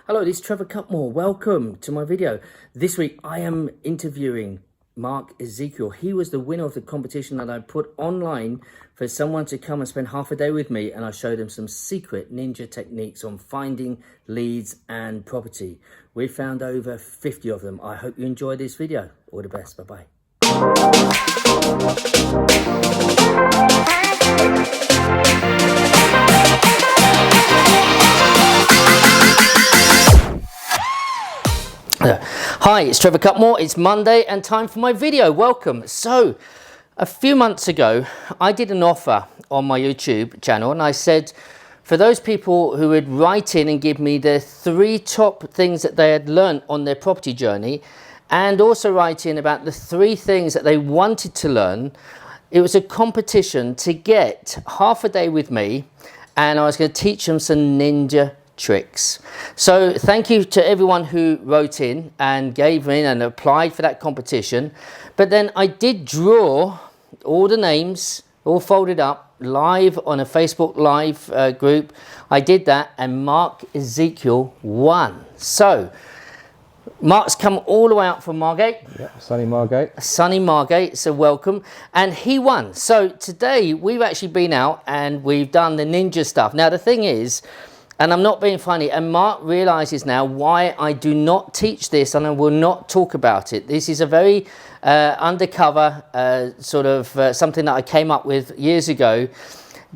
Hello, this is Trevor Cutmore. Welcome to my video. This week I am interviewing Mark Ezekiel. He was the winner of the competition that I put online for someone to come and spend half a day with me, and I showed him some secret ninja techniques on finding leads and property. We found over 50 of them. I hope you enjoyed this video. All the best. Bye-bye. Hi, it's Trevor Cutmore. It's Monday and time for my video. Welcome. So, a few months ago, I did an offer on my YouTube channel, and I said for those people who would write in and give me the 3 top things that they had learned on their property journey, and also write in about the 3 things that they wanted to learn, it was a competition to get half a day with me, and I was going to teach them some ninja tricks. So thank you to everyone who wrote in and gave in and applied for that competition. But then I did draw all the names, all folded up, live on a Facebook live group. I did that, and Mark Ezekiel won. So Mark's come all the way out from Margate. Yeah, sunny Margate. Sunny Margate, so welcome. And he won. So today we've actually been out and we've done the ninja stuff. Now the thing is, and I'm not being funny, and Mark realizes now why I do not teach this and I will not talk about it. This is a very undercover something that I came up with years ago.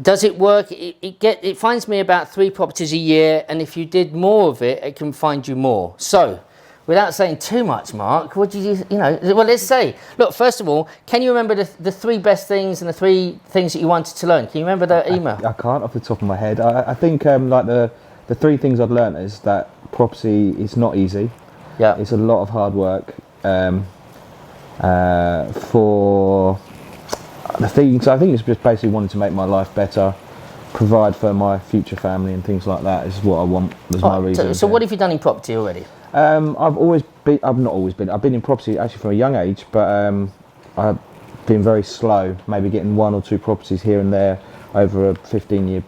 Does it work? It finds me about 3 properties a year, and if you did more of it, it can find you more. So, without saying too much, Mark, what did you well, let's say, look, first of all, can you remember the 3 best things and the 3 things that you wanted to learn? Can you remember the email? I can't off the top of my head. I think like the 3 things I've learned is that property is not easy. Yeah. It's a lot of hard work. For the things, I think it's just basically wanting to make my life better, provide for my future family and things like that is what I want. There's my reason. So what have you done in property already? I've been in property actually from a young age, but I've been very slow, maybe getting 1 or 2 properties here and there over a 15-year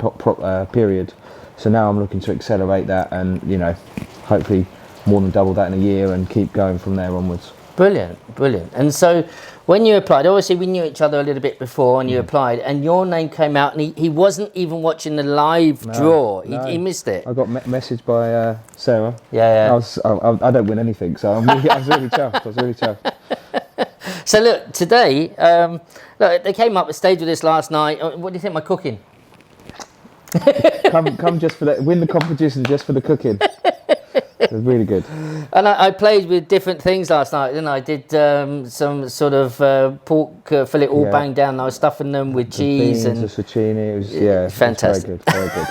period. So now I'm looking to accelerate that and, hopefully more than double that in a year and keep going from there onwards. Brilliant, brilliant. And so when you applied, obviously we knew each other a little bit before, and you applied, and your name came out, and he wasn't even watching the live draw. He missed it. I got messaged by Sarah. Yeah. I don't win anything, so I was really chuffed. So look, today, look, they came up and stayed with us last night. What do you think of my cooking? come just for that. Win the competition just for the cooking. It was really good. And I played with different things last night, didn't I? I did some sort of pork fillet all banged down. And I was stuffing them with cheese and the zucchini. It was fantastic. It was very good.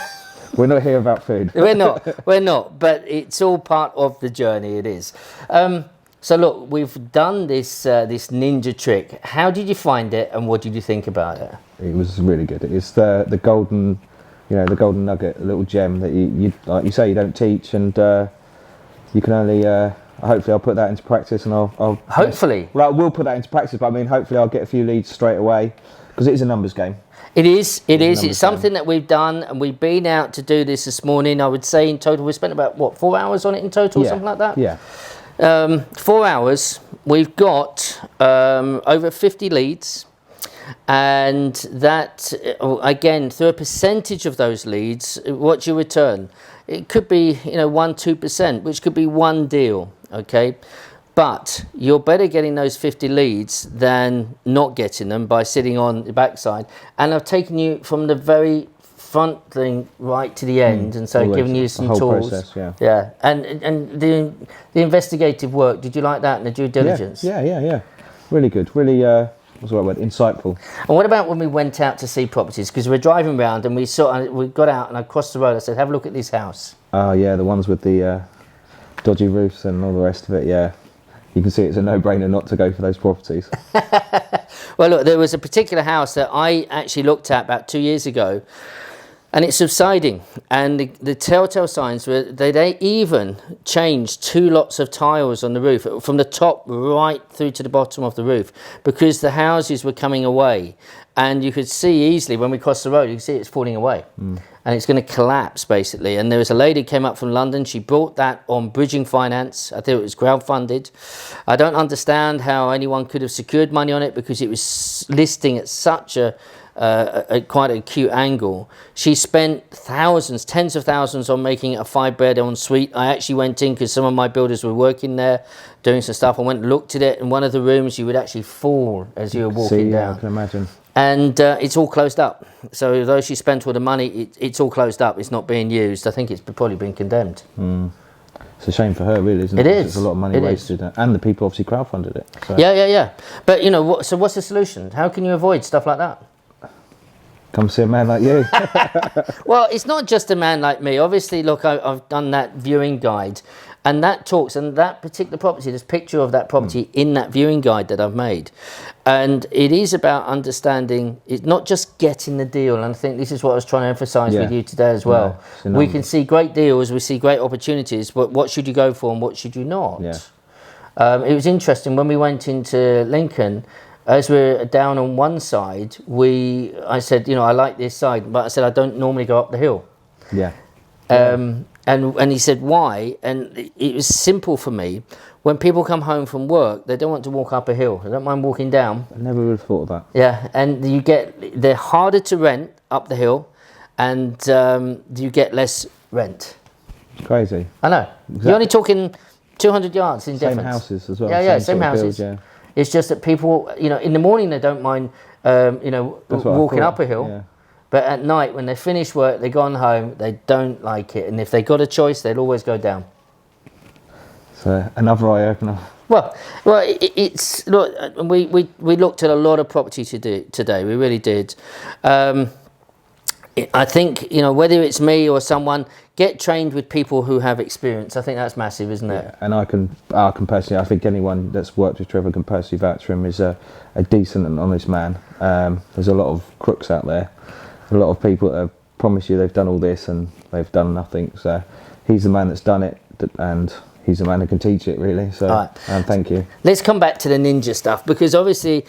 We're not here about food. We're not. But it's all part of the journey. It is. So look, we've done this ninja trick. How did you find it, and what did you think about it? It was really good. It's the golden, the golden nugget, a little gem that you like you say you don't teach, and you can only. Hopefully, I'll put that into practice, and I'll hopefully. Right, we'll put that into practice. But I mean, hopefully, I'll get a few leads straight away because it is a numbers game. It is. It's something that we've done, and we've been out to do this morning. I would say in total, we spent about 4 hours on it in total, something like that. Yeah. 4 hours. We've got over 50 leads, and that again through a percentage of those leads, what's your return? It could be 1-2%, which could be one deal. Okay. But you're better getting those 50 leads than not getting them by sitting on the backside. And I've taken you from the very front thing right to the end, and so giving you some tools. Process, yeah. And the investigative work. Did you like that and the due diligence? Yeah. Really good. Really, what's the right word? Insightful. And what about when we went out to see properties? Because we're driving around and we got out and I crossed the road. I said, "Have a look at this house." Oh yeah, the ones with the dodgy roofs and all the rest of it. Yeah. You can see it's a no-brainer not to go for those properties. Well, look, there was a particular house that I actually looked at about 2 years ago. And it's subsiding, and the telltale signs were they even changed 2 lots of tiles on the roof from the top right through to the bottom of the roof, because the houses were coming away, and you could see easily when we crossed the road, you could see it's falling away, and it's going to collapse basically. And there was a lady who came up from London. She bought that on bridging finance. I think it was crowdfunded. I don't understand how anyone could have secured money on it, because it was listing at such a quite an acute angle. She spent thousands, tens of thousands on making it a 5-bed ensuite. I actually went in because some of my builders were working there doing some stuff. I went and looked at it. In one of the rooms, you would actually fall as you were walking down. I can imagine. And it's all closed up. So although she spent all the money, it's all closed up. It's not being used. I think it's probably been condemned. It's a shame for her, really, isn't it? It is. It's a lot of money wasted, and the people obviously crowdfunded it. So. Yeah. But you know, so what's the solution? How can you avoid stuff like that? Come see a man like you. Well, it's not just a man like me. Obviously, look, I've done that viewing guide, and that talks, and that particular property, there's a picture of that property in that viewing guide that I've made. And it is about understanding, it's not just getting the deal. And I think this is what I was trying to emphasize with you today as well. Yeah, we can see great deals, we see great opportunities, but what should you go for and what should you not? Yeah. It was interesting when we went into Lincoln. As we're down on one side, I said, you know, I like this side, but I said I don't normally go up the hill. Yeah. And he said, why? And it was simple for me. When people come home from work, they don't want to walk up a hill. They don't mind walking down. I never would have thought of that. Yeah, and they're harder to rent up the hill, and you get less rent. It's crazy. I know. Exactly. You're only talking 200 yards in difference. Same houses as well. Yeah, same houses. Build, yeah. It's just that people, you know, in the morning they don't mind, you know, walking up a hill. Yeah. But at night, when they finish work, they've gone home, they don't like it. And if they got a choice, they'd always go down. So another eye opener. Well, it's look. We looked at a lot of property today. We really did. I think, you know, whether it's me or someone, get trained with people who have experience. I think that's massive, isn't it? Yeah, and I can personally, I think anyone that's worked with Trevor can personally vouch for him as a decent and honest man. There's a lot of crooks out there, a lot of people that have promised you they've done all this and they've done nothing. So he's the man that's done it, and he's the man who can teach it, really. So right. Thank you. Let's come back to the ninja stuff, because obviously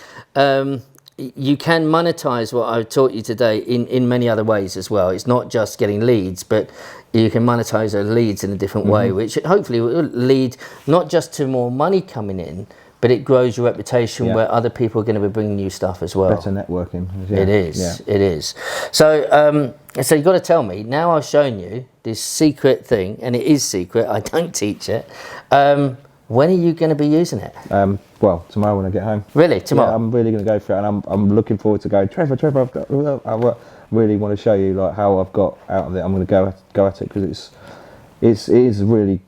you can monetize what I've taught you today in many other ways as well. It's not just getting leads, but you can monetize those leads in a different way, which hopefully will lead not just to more money coming in, but it grows your reputation where other people are going to be bringing you stuff as well. Better networking. Yeah. It is. So you've got to tell me, now I've shown you this secret thing, and it is secret, I don't teach it. When are you going to be using it? Well, tomorrow when I get home. Really, tomorrow? Yeah, I'm really going to go for it, and I'm looking forward to going. Trevor, I really want to show you like how I've got out of it. I'm going to go at it because it is really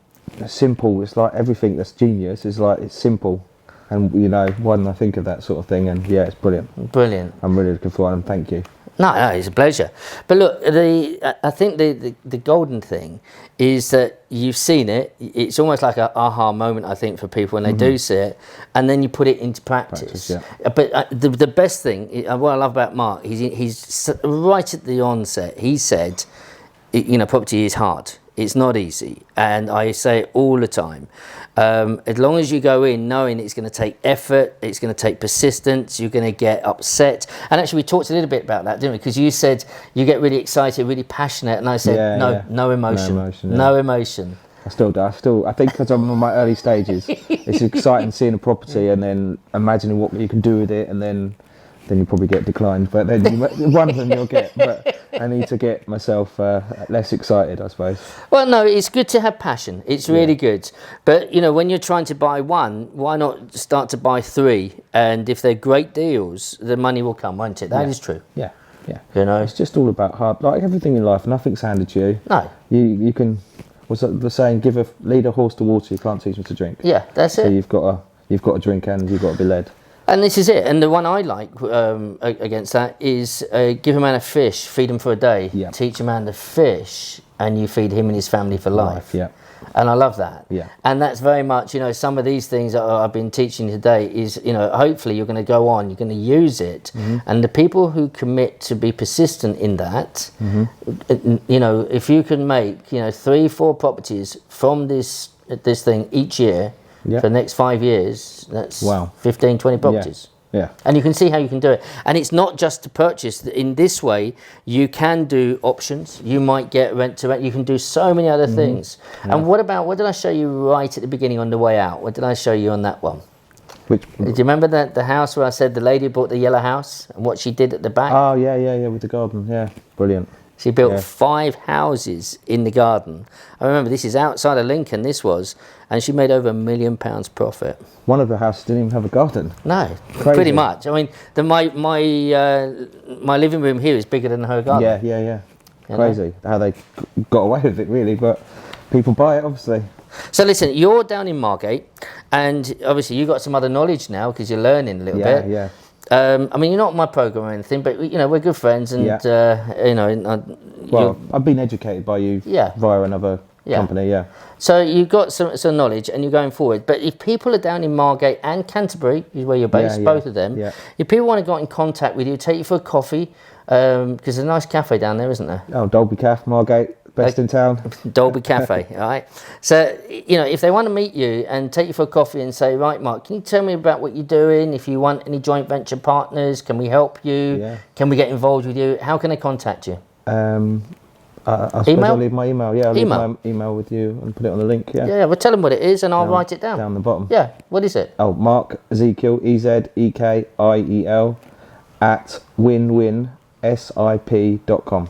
simple. It's like everything that's genius is like it's simple, and you know, why didn't I think of that sort of thing? And yeah, it's brilliant. Brilliant. I'm really looking forward, and thank you. No, it's a pleasure. But look, I think the golden thing is that you've seen it. It's almost like an aha moment, I think, for people when they do see it, and then you put it into practice. But the best thing, what I love about Mark, he's right at the onset. He said, you know, property is hard. It's not easy, and I say it all the time. As long as you go in knowing it's going to take effort, it's going to take persistence, you're going to get upset. And actually, we talked a little bit about that, didn't we? Because you said you get really excited, really passionate, and I said no emotion. No emotion. I still do. I think because I'm in my early stages, it's exciting seeing a property and then imagining what you can do with it, and then you probably get declined. But then one of them you'll get. But I need to get myself less excited, I suppose. Well, no, it's good to have passion. It's really good. But, you know, when you're trying to buy one, why not start to buy 3? And if they're great deals, the money will come, won't it? That is true. Yeah. You know? It's just all about hard. Like everything in life, nothing's handed to you. No. You can... What's the saying? Lead a horse to water, you can't teach him to drink. Yeah, that's it. So you've got to drink and you've got to be led. And this is it. And the one I like against that is give a man a fish, feed him for a day. Teach a man to fish, and you feed him and his family for life. Yeah. And I love that. Yeah. And that's very much, you know, some of these things that I've been teaching today is, you know, hopefully you're going to go on, you're going to use it. And the people who commit to be persistent in that, you know, if you can make, you know, 3-4 properties from this thing each year for the next 5 years, that's 15-20 properties. Yeah. And you can see how you can do it. And it's not just to purchase. In this way, you can do options. You might get rent to rent. You can do so many other things. And what did I show you right at the beginning on the way out? What did I show you on that one? Which? Do you remember the house where I said the lady bought the yellow house and what she did at the back? Oh, yeah, with the garden. Yeah, brilliant. She built 5 houses in the garden. I remember this is outside of Lincoln, this was, and she made over £1 million profit. One of the houses didn't even have a garden. No, Crazy. Pretty much. I mean, my living room here is bigger than her garden. Yeah. Crazy how they got away with it, really, but people buy it, obviously. So listen, you're down in Margate, and obviously you've got some other knowledge now because you're learning a little bit. Yeah. I mean, you're not on my program or anything, but you know we're good friends, and you know. Well, I've been educated by you via another company. Yeah. So you've got some knowledge, and you're going forward. But if people are down in Margate and Canterbury, where you're based, both of them, if people want to get in contact with you, take you for a coffee, because there's a nice cafe down there, isn't there? Oh, Dolby Cafe, Margate. Best in town. Dolby Cafe, all right? So, you know, if they want to meet you and take you for a coffee and say, right, Mark, can you tell me about what you're doing? If you want any joint venture partners, can we help you? Yeah. Can we get involved with you? How can they contact you? I suppose I'll leave my email. Yeah, I'll leave my email with you and put it on the link. Yeah, well, tell them what it is and I'll write it down. Down the bottom. Yeah, what is it? Oh, Mark Ezekiel, EZEKIEL, at winwinsip.com.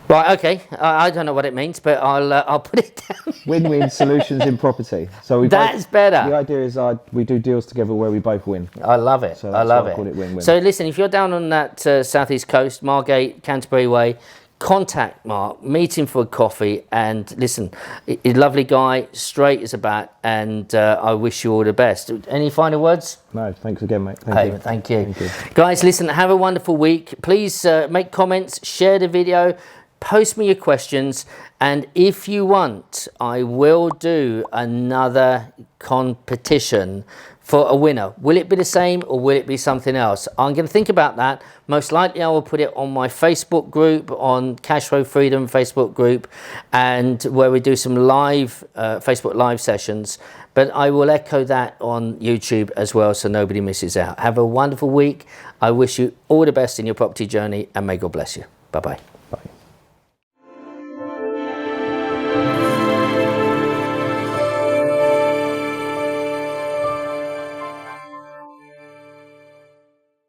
Right, okay. I don't know what it means, but I'll put it down. Win-win solutions in property. So that's better. The idea is we do deals together where we both win. I love it. So I love why it. I call it win-win. So listen, if you're down on that southeast coast, Margate, Canterbury way, contact Mark, meet him for a coffee, and listen, he's a lovely guy, straight as a bat, and I wish you all the best. Any final words? No, thanks again, mate. Thank you. Guys, listen, have a wonderful week. Please make comments, share the video, post me your questions, and if you want, I will do another competition for a winner. Will it be the same or will it be something else? I'm going to think about that. Most likely I will put it on my Facebook group, on Cashflow Freedom Facebook group, and where we do some live Facebook live sessions. But I will echo that on YouTube as well so nobody misses out. Have a wonderful week. I wish you all the best in your property journey, and may God bless you. Bye-bye.